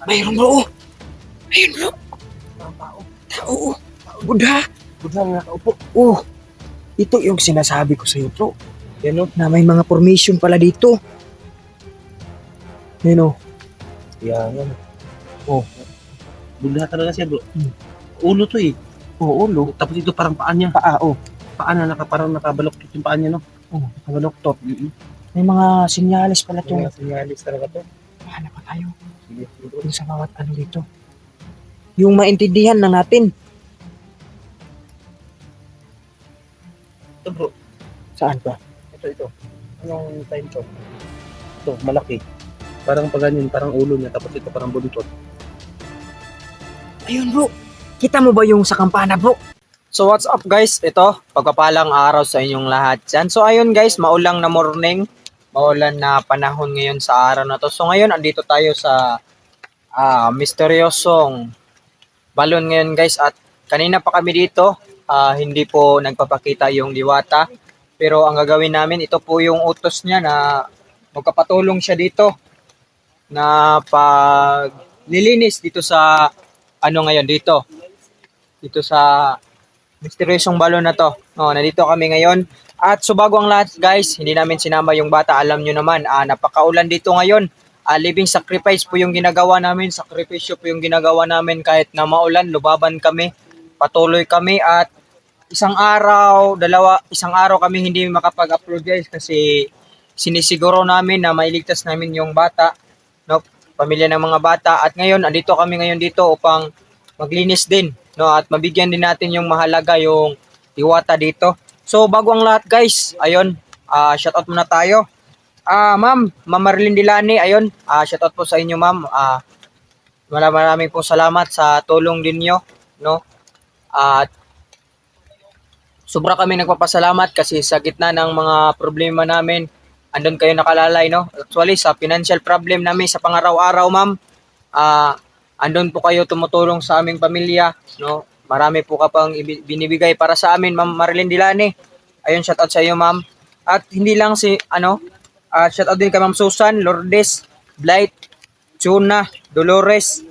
Mayroon bro. Ayun bro. Tao. Budha. Budha nga nakaupo. Oh. Ito yung sinasabi ko sa iyo bro. Yan na may mga formation pala dito. Yan Yan. Oh. Budha talaga siya bro. Ulo to eh. Oo, ulo. Tapos ito parang paa niya. Paa, oh. Paa na parang nakabaloktot yung paa niya no. Oh, nakabaloktot. May mga sinyalis pala ito. Mga sinyalis talaga to. Hanap pa tayo. Yung sa bawat ano dito. Yung maintindihan na natin. Ito bro. Saan ba? Ito. Anong time to? Ito, malaki. Parang pa ganyan, parang ulo niya. Tapos ito parang buntot. Ayun bro. Kita mo ba yung sa kampana bro? So what's up guys? Ito, pagpapalang araw sa inyong lahat dyan. So ayun guys, maulang na morning. Maulan na panahon ngayon sa araw na to. So ngayon, andito tayo sa misteryosong balon ngayon guys. At kanina pa kami dito, hindi po nagpapakita yung diwata. Pero ang gagawin namin, ito po yung utos niya na magpapatulong siya dito na paglilinis dito sa ngayon dito sa misteryosong balon na to. Nandito kami ngayon. At so bago ang lahat guys, hindi namin sinama yung bata. Alam nyo naman, napakaulan dito ngayon. Living sacrifice po yung ginagawa namin. Sakripisyo po yung ginagawa namin kahit na maulan. Lubaban kami. Patuloy kami at isang araw kami hindi makapag-upload guys kasi sinisiguro namin na mailigtas namin yung bata. No? Pamilya ng mga bata. At ngayon, andito kami ngayon dito upang maglinis din. No? At mabigyan din natin yung mahalaga yung diwata dito. So bago ang lahat guys, ayun, shoutout muna tayo. Ma'am Marilyn Dilani, ayun, shoutout po sa inyo ma'am. Maraming po salamat sa tulong din niyo, no? At sobra kami nagpapasalamat kasi sa gitna ng mga problema namin, andun kayo nakalalay, no? Actually sa financial problem namin sa pangaraw-araw, ma'am, andun po kayo tumutulong sa aming pamilya, no? Marami po ka pang binibigay para sa amin, Ma'am Marilyn Dilani. Ayun, shoutout sa iyo, Ma'am. At hindi lang shoutout din kay Ma'am Susan, Lourdes, Blight, Chuna, Dolores,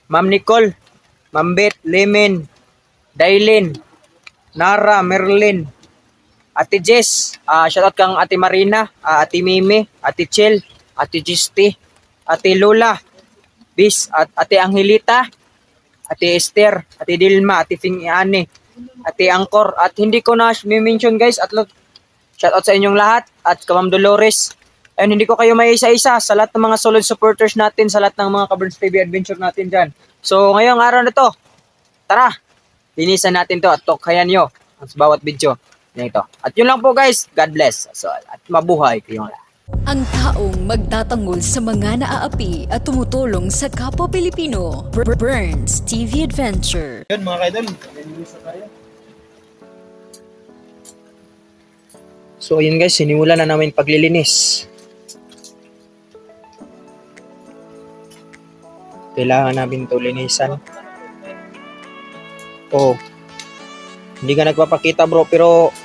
Ma'am Nicole, Ma'am Beth, Lemen, Dailin, Nara, Merlin, Ate Jess, shoutout kang Ate Marina, Ate Mimi, Ate Chel, Ate Gisti, Ate Lola, Bis, at Ate Angelita, Ate Esther, Ate Dilma, Ate Fingiane, Ate Angkor, at hindi ko na mention guys, at shoutout sa inyong lahat, at Ma'am Dolores. Ayun, hindi ko kayo may isa-isa sa lahat ng mga solid supporters natin, sa lahat ng mga Kaburns TV adventure natin dyan. So, ngayong araw na to, tara, linisan natin to at tokhayan nyo sa bawat video nito. At yun lang po guys, God bless. So, at mabuhay kayong lahat. Ang taong magtatanggol sa mga naaapi at tumutulong sa kapwa Pilipino. Burns TV Adventure. Yun mga kaidol, nilinis na tayo. So ayun guys, sinimulan na namin paglilinis. Kailangan namin ito linisan. Hindi ka nagpapakita bro, pero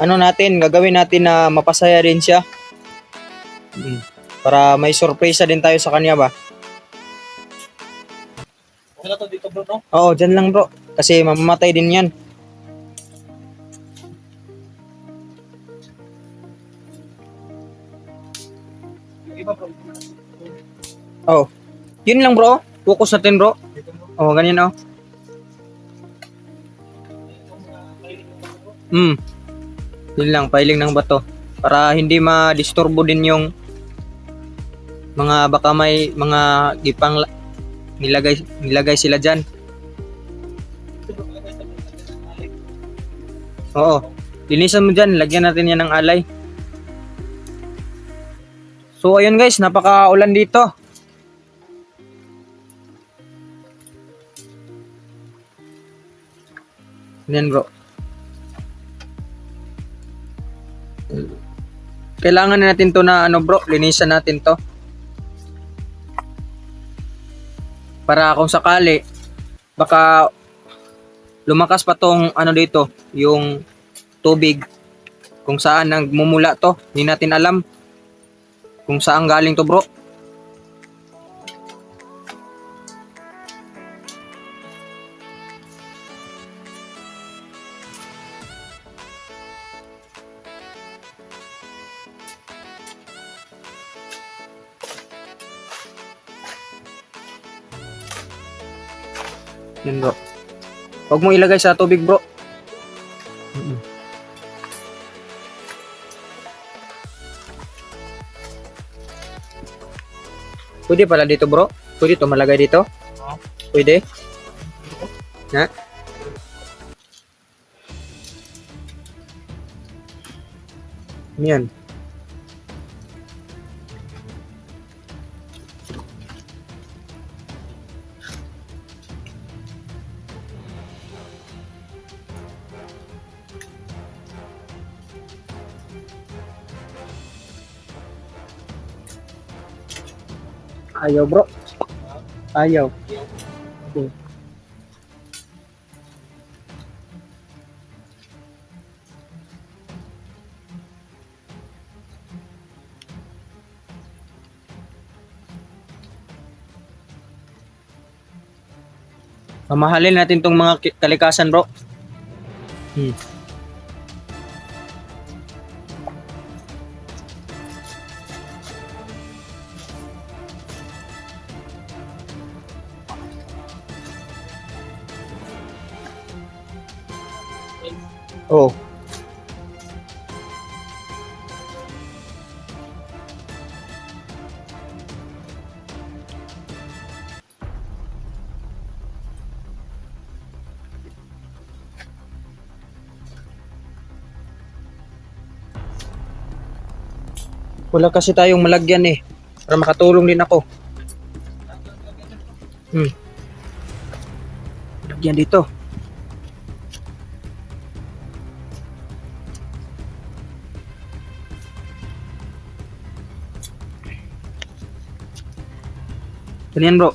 gagawin natin na mapasaya din siya. Para may sorpresa din tayo sa kanya ba? Okay na to dito bro, no? Oo, dyan lang bro. Kasi mamamatay din yan. Iba bro. Oo. Yun lang bro. Focus natin bro. Oo, ganyan oh. Yun lang, piling ng bato. Para hindi ma-disturbo din yung baka may mga gipang nilagay sila dyan. Oo. Linisan mo dyan. Lagyan natin yan ng alay. So ayun guys, napaka-ulan dito. Yan bro. Kailangan na natin to na bro, linisan natin to. Para kung sakali baka lumakas pa tong dito, yung tubig kung saan nagmumula to. Hindi natin alam kung saan galing to bro. Yan bro. Huwag mo ilagay sa tubig bro. Pwede pala dito bro? Pwede to malagay dito? Pwede? Ha? Yan. Ayaw bro. Ayaw. Mamahalin natin tong mga kalikasan bro. Oh. Wala kasi tayong malagyan eh. Para makatulong din ako. Lagyan dito. Ganyan bro.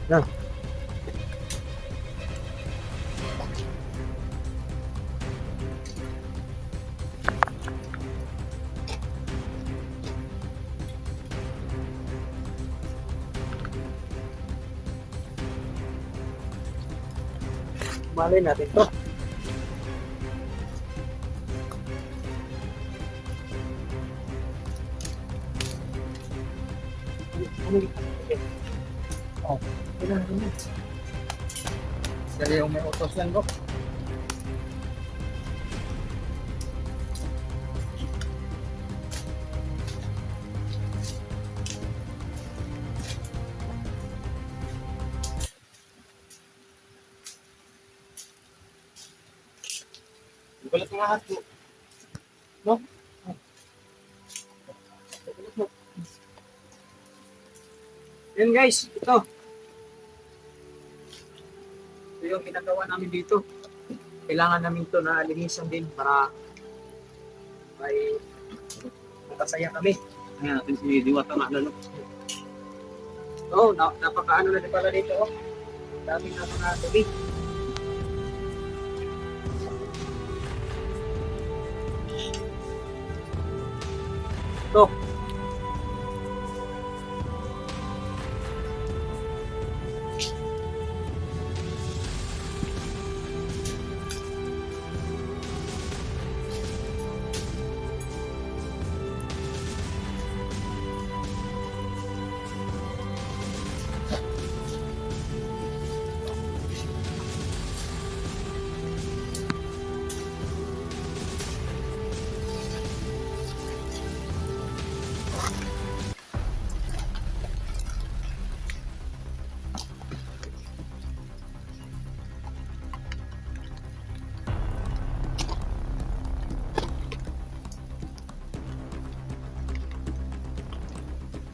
Yan. Malay natin to. Oh, kailangan. Dali yung may utos yan bro. Balat ng ahas po. No? Yan guys, ito. Ito yung ginagawa namin dito. Kailangan namin ito na linisan din para may makasaya kami. Ayan natin si Diwata nga lalo. Oo, napakaano na din pala dito. Oh. Daming na mga tubig. Ito.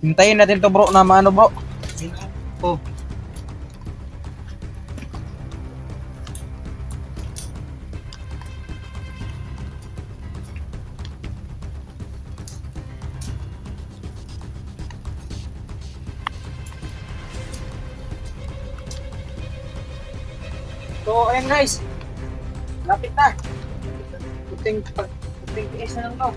Hintayin natin to bro na maano bro. Oh. So ayan guys. Lapit na. Puting tiis na lang to.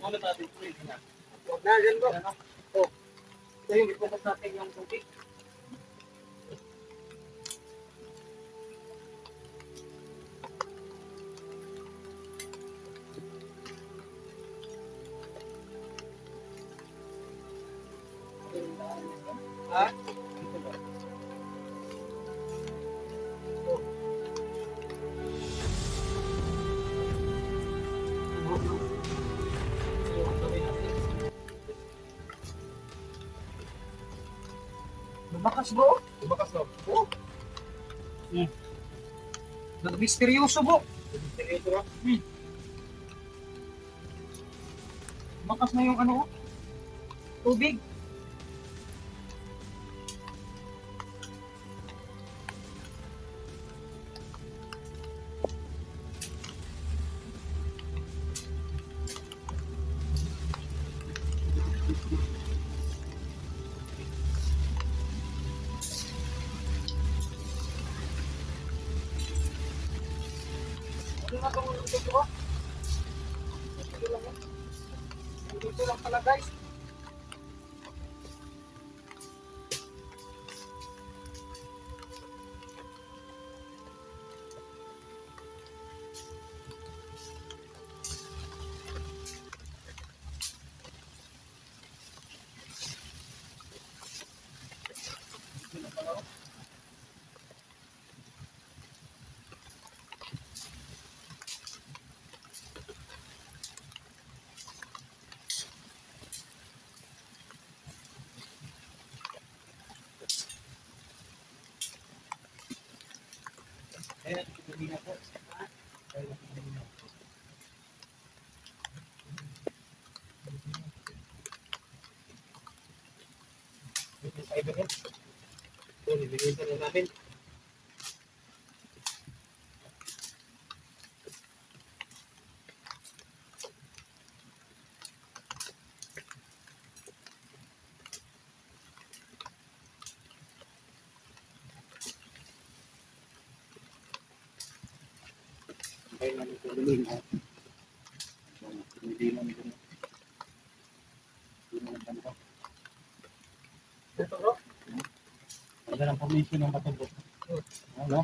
Ulit natin. Ulit na. Huwag na, dyan bro. Oh. Ito yung ipukas natin yung tubig. Ha? Lumakas bro. Tumakas no? Oh. Nag-misteryoso bro. Ito ba? Lumakas na yung ano, tubig. Ano na itong dito ko? Dito lang pala guys. Ibigay na namin. Ay, namin ito lumin ha. Hindi namin ito. Hindi namin ito. Dito bro. Wala ng formation ng bato bro. Ano?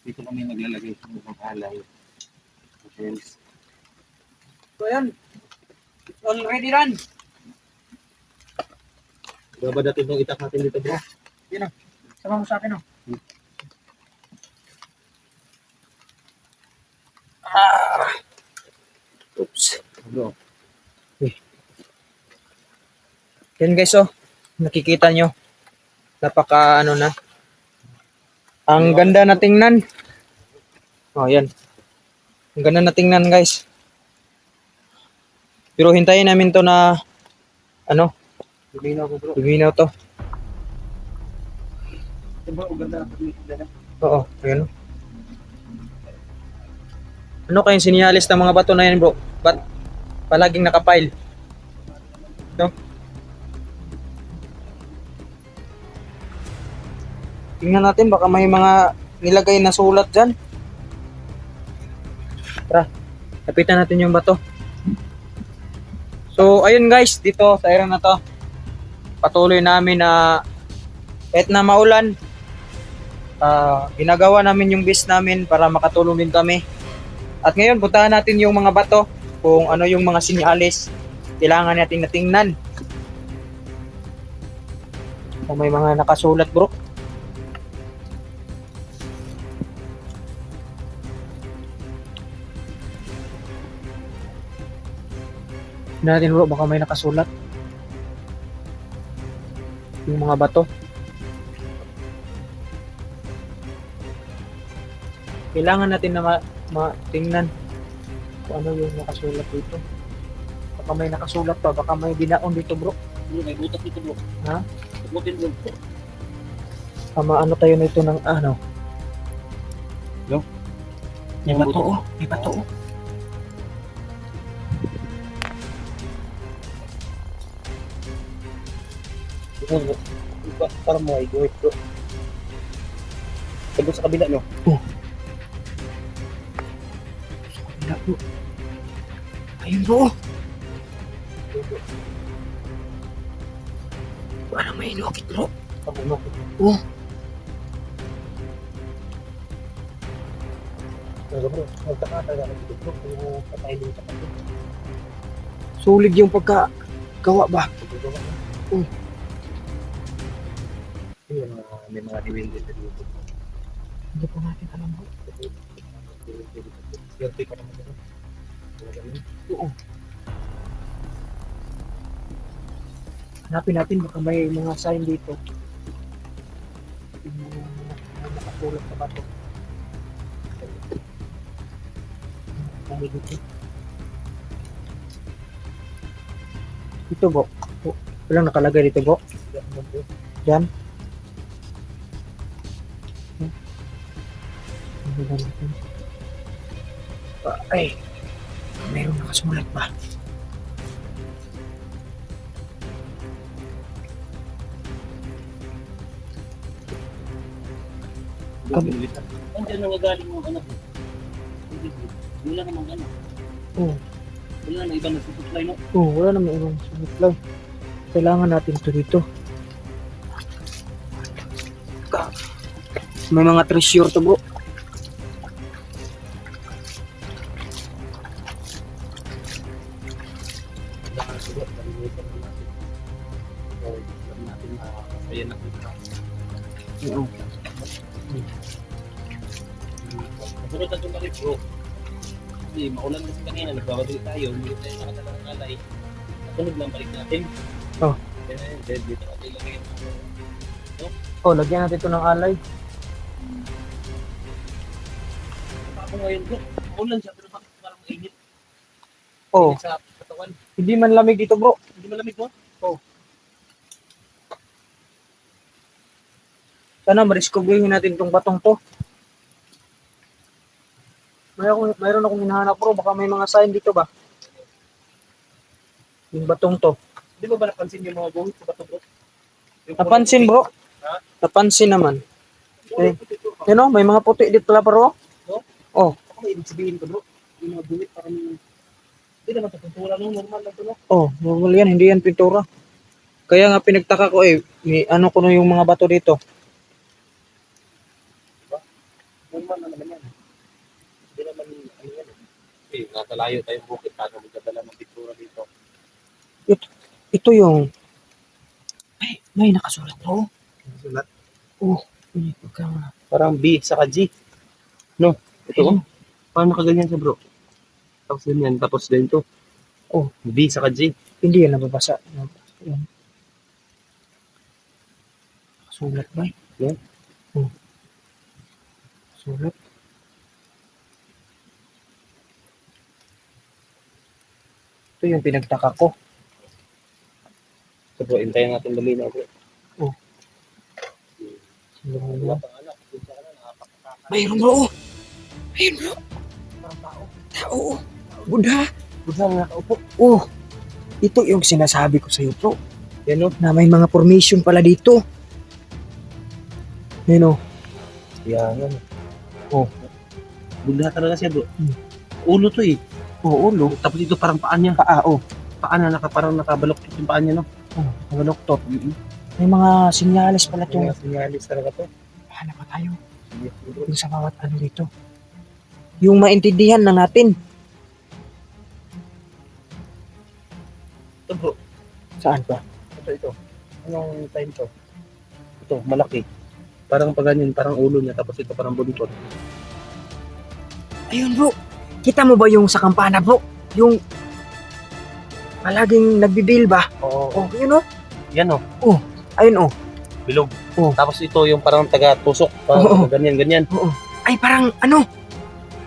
Dito kami naglalagay ng mga alay. Shells. So yan. It's already done. Gaba natin itong itak natin dito bro. Yun o. Sama mo sa akin o. Oops. Bro. Yan guys oh. Nakikita nyo. Napaka ano na. Ang ganda na tingnan. Oh yan. Ang ganda na tingnan guys. Pero hintayin namin to na ano. Luminaw ko bro. Luminaw to. Ito bro, ang ganda ng formation na. Oo. Ayan. Ano kayong sinyalis ng mga bato na yan bro? Ba't palaging nakapile? No? Tingnan natin, baka may mga nilagay na sulat dyan. Tara, lapitan natin yung bato. So, ayun guys, dito sa area na to, patuloy namin na kahit na maulan, ginagawa namin yung best namin para makatulong din kami. At ngayon, puntahan natin yung mga bato, kung ano yung mga sinyalis kailangan natin natingnan. Kung may mga nakasulat bro. Natin bro, baka may nakasulat yung mga bato. Kailangan natin na matingnan kung ano yung nakasulat dito. Baka may nakasulat pa, baka may binaon dito bro. May butas dito bro. Ha? Butin bro. Ano tayo nito ng ano? Yo. May bato oh, may bato oh. Parang mga iguhit bro. Doon sa kabila, no? Wala bro. Ayun bro. Parang may inukit bro. Pabunok. Oh. Pero bro, magtaka talaga ako dito bro. Kung patay din sa kapit. Sulig yung pagkagawa ba? Yun, may mga diwindi na dito. Hindi pa natin alam bro. Swerte ka naman bro. Oo. Hanapin natin baka may mga sign dito. Yung mga nakatulog sa bato. Kami dito. Ito bro. Oh, walang nakalagay dito bro. Diyan. Ay, mayroon nakasulat ba? Andiyan na galing yung anak. Wala namang ano. Oo. Wala na iba nagsusupply, no? Oh, wala namang ibang sulat lang. Kailangan natin ito dito. May mga treasure to bro. Kailangan siguro, kalimitan na natin. So, alam natin na kaya na kita. Oo. Nasunod na ito na rin, bro. Kasi maulan kasi kanina, nagbabalik tayo, hindi tayo nakatala ng alay. Nasunod lang balik natin. Oh. Kaya yun, dito natin lagay yung Oh, lagyan natin ito ng alay. ako ngayon, bro. Maulan siya, pero bakit parang mainit? Oh, Mainit sa katawan. hindi man lamig dito bro. Hindi malamig, bro? Sana ma-discoverin natin itong batong to. Mayroon akong hinahanap bro, baka may mga sign dito ba? Yung batong to. Di ba napansin yung mga buhit sa bato, bro? Yung Napansin bro? Ha? Napansin naman. Eh, You know, may mga puti dito pala bro. Oh, ako may ibig sabihin ko, bro. Yung mga buhit parang hindi naman ito pintura, no? Normal lang ito, no? oh, normal yan, hindi yan pintura. Kaya nga pinagtaka ko may ano ko no yung mga bato dito. Normal na naman yan. Hindi naman, ano yan, eh. Nasa layo tayong bukit, paano magdadala ng pintura dito? Ito yung may nakasulat bro. Sulat. Oh, may pagka Parang B saka G. No? Ito, oh. Paano nakaganyan siya, bro? Tapos ganyan, tapos ganito. Oh. B saka G. hindi yan nababasa. Yan. Sulat ba? Yan. Oh. Sulat. Ito yung pinagtaka ko. So, bro, hintayin natin lumina, bro. Mayroon bro. Mayroon bro. Tao. Buddha. Buddha na nakaupo. Oh. Ito yung sinasabi ko sa iyo bro. Yan, no? Na may mga formation pala dito. Yan o. Yan, yan. Oh. Buddha talaga siya, bro. Hmm. Ulo to, eh. Oo, ulo. Tapos ito parang paan niya. Paa, oh. Paan na parang nakabaloktot yung paan niya, no? Oh, nagaloktot. May mga sinyalis pala ito. Mga sinyalis talaga to. Hanap pa tayo. Yung sa bawat ano dito. Yung maintindihan na natin. Ito, bro. Saan ba? Ito. Anong time to? Ito, malaki. Parang pag ganyan, parang ulo niya, tapos ito parang buntot. Ayun bro. Kita mo ba yung sa kampana bro? Yung palaging nagbibil ba? Oo. Oh, yun oh. Yan, oh. Ayun oh. Bilog. Oh. Tapos ito yung parang taga-tusok. Parang Oo. ganyan. Oo. Ay parang ano?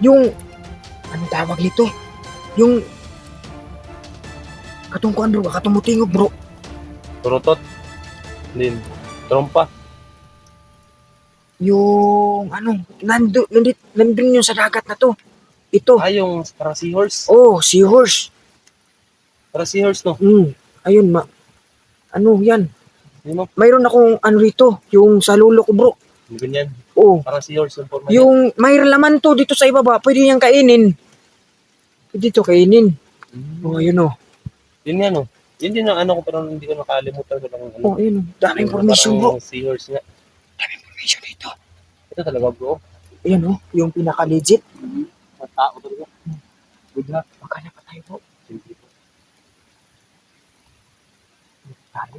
Yung ano tawag nito? Yung katungkuan bro, katumutingog bro. Turutot. Din. Trompa. Yung ano, nandun yung sa dagat na to. Ito. Ah, yung parang seahorse. Oh, seahorse. Parang seahorse, no? Ayun, ano yan? Yun, no? Mayroon akong ano rito, yung sa lulo ko bro. Ganyan. Oo. Para seahorse yung forma niya. Yung may laman to dito sa ibaba, pwede niyang kainin. Pwede to kainin. Oh, yun oh. Yun nga, no? Yun din ang ano ko, pero hindi ko nakalimutan ko lang ano. Oh, yun oh. Daming Yung information, bro. parang seahorse nga. Information dito. Ito talaga, bro. Ayan oh, yung pinaka-legit. Mga tao talaga. Good luck. Magkano pa tayo po? Simple po. Tayo.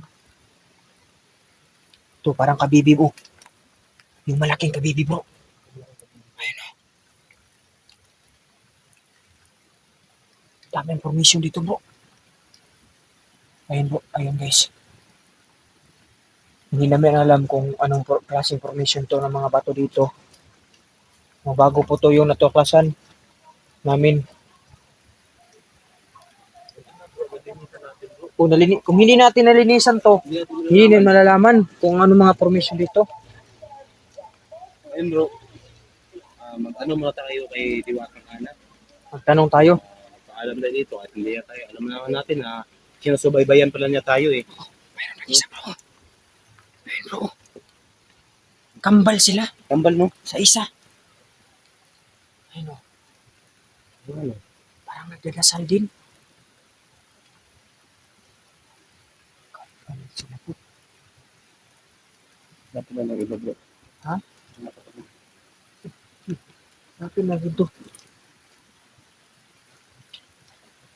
Ito, parang kabibi bro. Yung malaking kabibi bro. Ayun o. Dami information dito bro. Ayun bro, ayun guys. Hindi namin alam kung anong klase information to ng mga bato dito. Bago po to yung natuklasan namin. Kung hindi natin nalinisan to, hindi natin malalaman kung ano mga formation dito. Ayun, bro. Mag-ano muna tayo kay Diwatang Ana. Magtanong tayo. Paalam na dito at hindi na tayo. Alam naman natin na sinusubaybayan pala niya tayo eh. Mayroon na isa bro. Ayun bro. Kambal sila Tambal, no? sa isa. Ayun o. Ano? Parang nagdadasal din. Kambal sila po. Dapat na lang iba, bro. Ha? Napin na dito.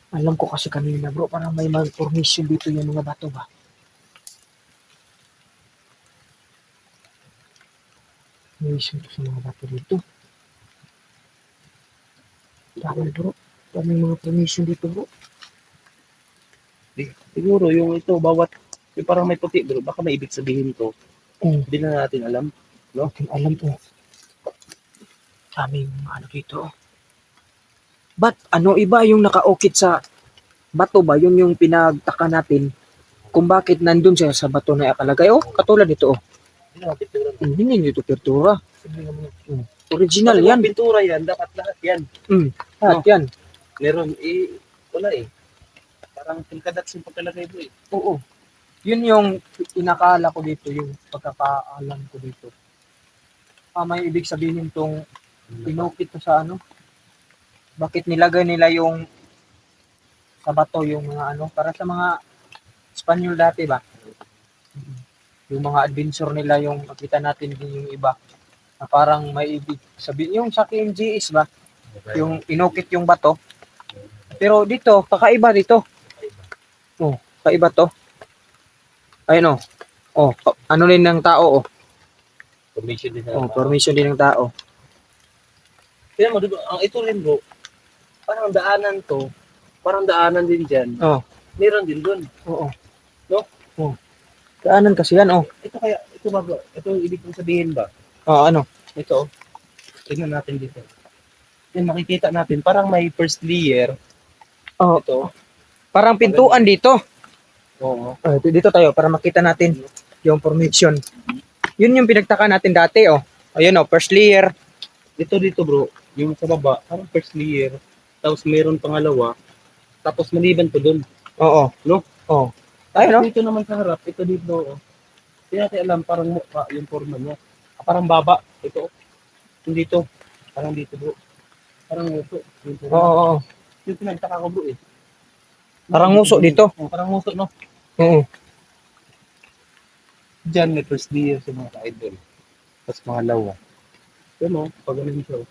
Alam ko kasi kanina bro, parang may formation dito yung mga bato ba? Formation to sa mga bato dito. Dami bro. Daming mga formation dito bro. Siguro yung ito, bawat yung parang may puti, bro. Baka may ibig sabihin to. Hindi na natin alam. Natin alam po. Daming ano dito. But ano iba yung nakaukit sa bato ba? Yun yung pinagtaka natin kung bakit nandun siya sa bato na akalagay. Oh, katulad nito oh. Hindi na natin tingnan. Hindi nito pintura. Hindi naman. Original Kasi yan. mga pintura yan, dapat lahat yan. Lahat yan. Meron, wala eh. Parang tilkadats yung pagkalagay mo eh. Oo. Yun yung inakala ko dito, yung pagkakaalam ko dito. May ibig sabihin tong pinukit to sa ano? Bakit nilagay nila yung sa bato yung mga ano? Para sa mga Espanyol dati ba? Yung mga adventure nila yung makita natin din yung iba. Na parang may ibig sabihin. Yung sa KMGS ba? Yung inukit yung bato. Pero dito, kakaiba dito. Oh, kakaiba to. Ayun oh. Oh, ano rin ng tao oh. Formation din Oh, formation din ng tao. Kaya mo, diba, ang ito rin bro, parang daanan to, parang daanan din dyan. Oh, Meron din dun. oo. No? Oh. Kaanan kasi yan oh. Ito kaya, ito ba bro? Ito yung ibig kong sabihin ba? Oh, ano? Ito, tingnan natin dito. Yan, makikita natin, parang may first layer. Oh, Ito. parang pintuan dito. Oo. Dito tayo para makita natin yung formation. Yun yung pinagtaka natin dati oh. Ayun oh, first layer. Ito dito bro, yung sa baba, parang first layer. Tapos meron pangalawa. Tapos maliban to dun. Oo. No? Oh. Tayo no? Dito naman sa harap, ito dito. Oh. Hindi natin alam, parang mukha yung forma niya. Parang baba. Ito. Yung dito. Parang dito bro. Parang nguso. Yung forma. Oo, oo. Yung pinagtaka ko bro eh. Parang nguso dito. Oh, parang nguso no. Oo. Diyan may first layer sa mga ka-idol. Tapos pangalawa. Yun o, pag ganun siya.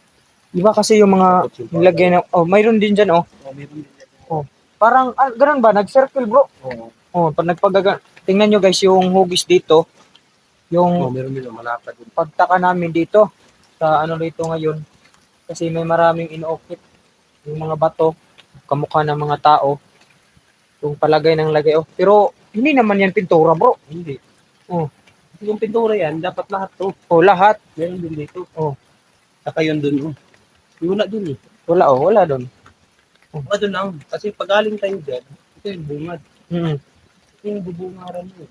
Iba kasi yung mga nilagay na mayroon din diyan oh. Oh, meron din yan. Parang ganun ba nag-circle bro? Oo. Oh, pag nagpagaga. Tingnan nyo guys yung hugis dito. Yung Meron din malapad din. pagtaka namin dito sa ano dito ngayon kasi may maraming inookit yung mga bato kamukha ng mga tao yung palagay ng lagay pero hindi naman yan pintura bro. Hindi. Oh. Yung pintura yan, dapat lahat to. Lahat Meron din dito. Oh. Saka yun dun. Yung wala dun eh. wala doon. Wala dun lang. Kasi pag galing tayo dyan, ito yung bungad. Ito yung bubungaran mo.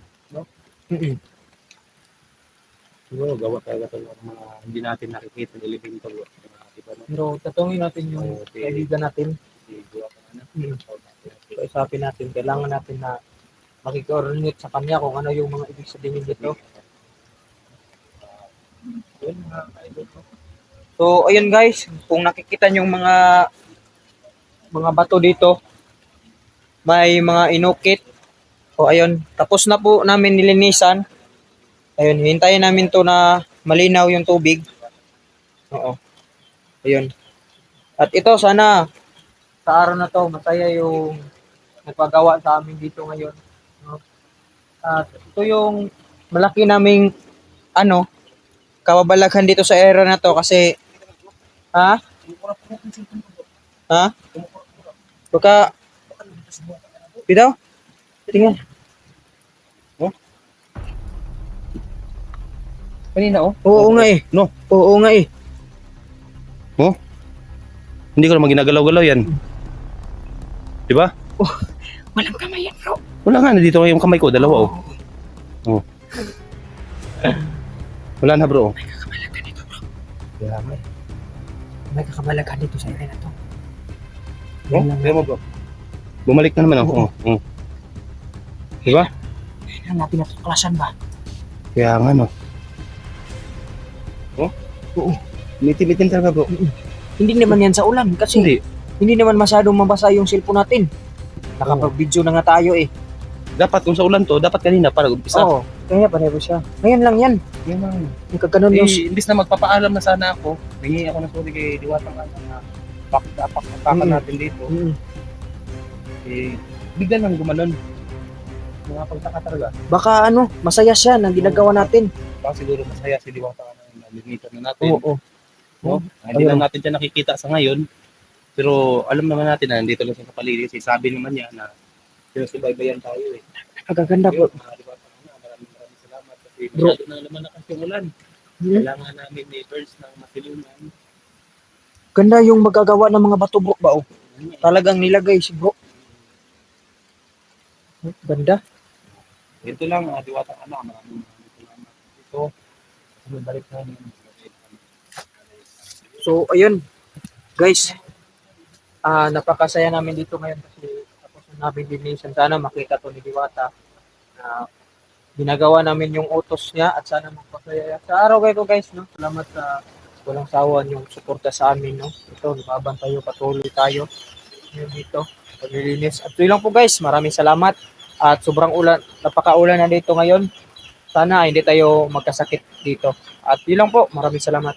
Siguro gawa talaga ito ng mga hindi natin nakikita ng elemental. Iba na. Pero tatungin natin yung kaibigan natin. Gawa ka na. So, isapin natin, kailangan natin na makikoordinate sa kanya kung ano yung mga ibig sabihin dito. Yun, mga idol. So, ayun guys, kung nakikita nyo yung mga bato dito, may mga inukit. O ayun, tapos na po namin nilinisan. Ayun, hintayin namin to na malinaw yung tubig. Oo, ayun. At ito, sana sa araw na to, masaya yung nagpagawa sa amin dito ngayon. No? At ito yung malaki naming ano, kababalaghan dito sa area na to kasi ha? Ha? Baka bitaw? Tingnan. Kanina, oh. Oo nga eh. No, Oo nga eh. hindi ko naman ginagalaw-galaw yan. Di ba? Walang kamay yan, bro. Wala nga, nandito yung kamay ko, dalawa, oh. Oh. Wala na, bro. May kakabalaghan dito, bro. Kaya nga. May kakabalaghan dito sa area na to. Oh, kaya mo, bro. Bumalik na naman, oh. Oh. Di ba? Kailangan natin natuklasan ba? Kaya nga, no. Oh? Oo. Mitim-mitim talaga, bro. Hindi naman yan sa ulan kasi hindi naman masyadong mabasa yung cellphone natin. Nakapag-video na nga tayo eh. Dapat kung sa ulan to, dapat kanina para umpisa. Oo, kaya pareho siya. Ngayon lang yan. Yan lang. Yung kaganon yung... Imbis na magpapaalam na sana ako, hingi ako ng sorry kay Diwata nga na pakpakan natin dito. Mm. Eh, bigla nang gumanon. Mga pagtaka talaga. Baka ano, masaya siya ng ginagawa natin. Baka siguro masaya si Diwata nga na nalinitan na natin. Oo. No? Hindi lang natin siya nakikita sa ngayon. Pero alam naman natin na nandito lang siya sa paligid. Kasi sabi naman niya na sinusubaybayan tayo eh. Kagaganda bro. Yun, mga Diwata nga, maraming salamat. Kasi Bro. masyado na naman nakas yung ulan. Hmm? Kailangan namin ni birds ng masilunan. Ganda yung magagawa ng mga bato bro ba oh. Talagang nilagay si bro. Ganda. Ito lang, Diwata nga na. Maraming salamat. Ito, balik namin. So ayun. Guys, napakasaya namin dito ngayon kasi tapos na namin linisan. Sana makita to ni Diwata na ginagawa namin yung utos niya at sana magpasaya sa araw kayo guys, no? Salamat sa walang sawa yung suporta sa amin, no? Ito, lumaban tayo, patuloy tayo ngayon dito, paglilinis. At yun lang po guys, maraming salamat at sobrang ulan, napakaulan na dito ngayon. Sana hindi tayo magkasakit dito. At yun lang po, maraming salamat.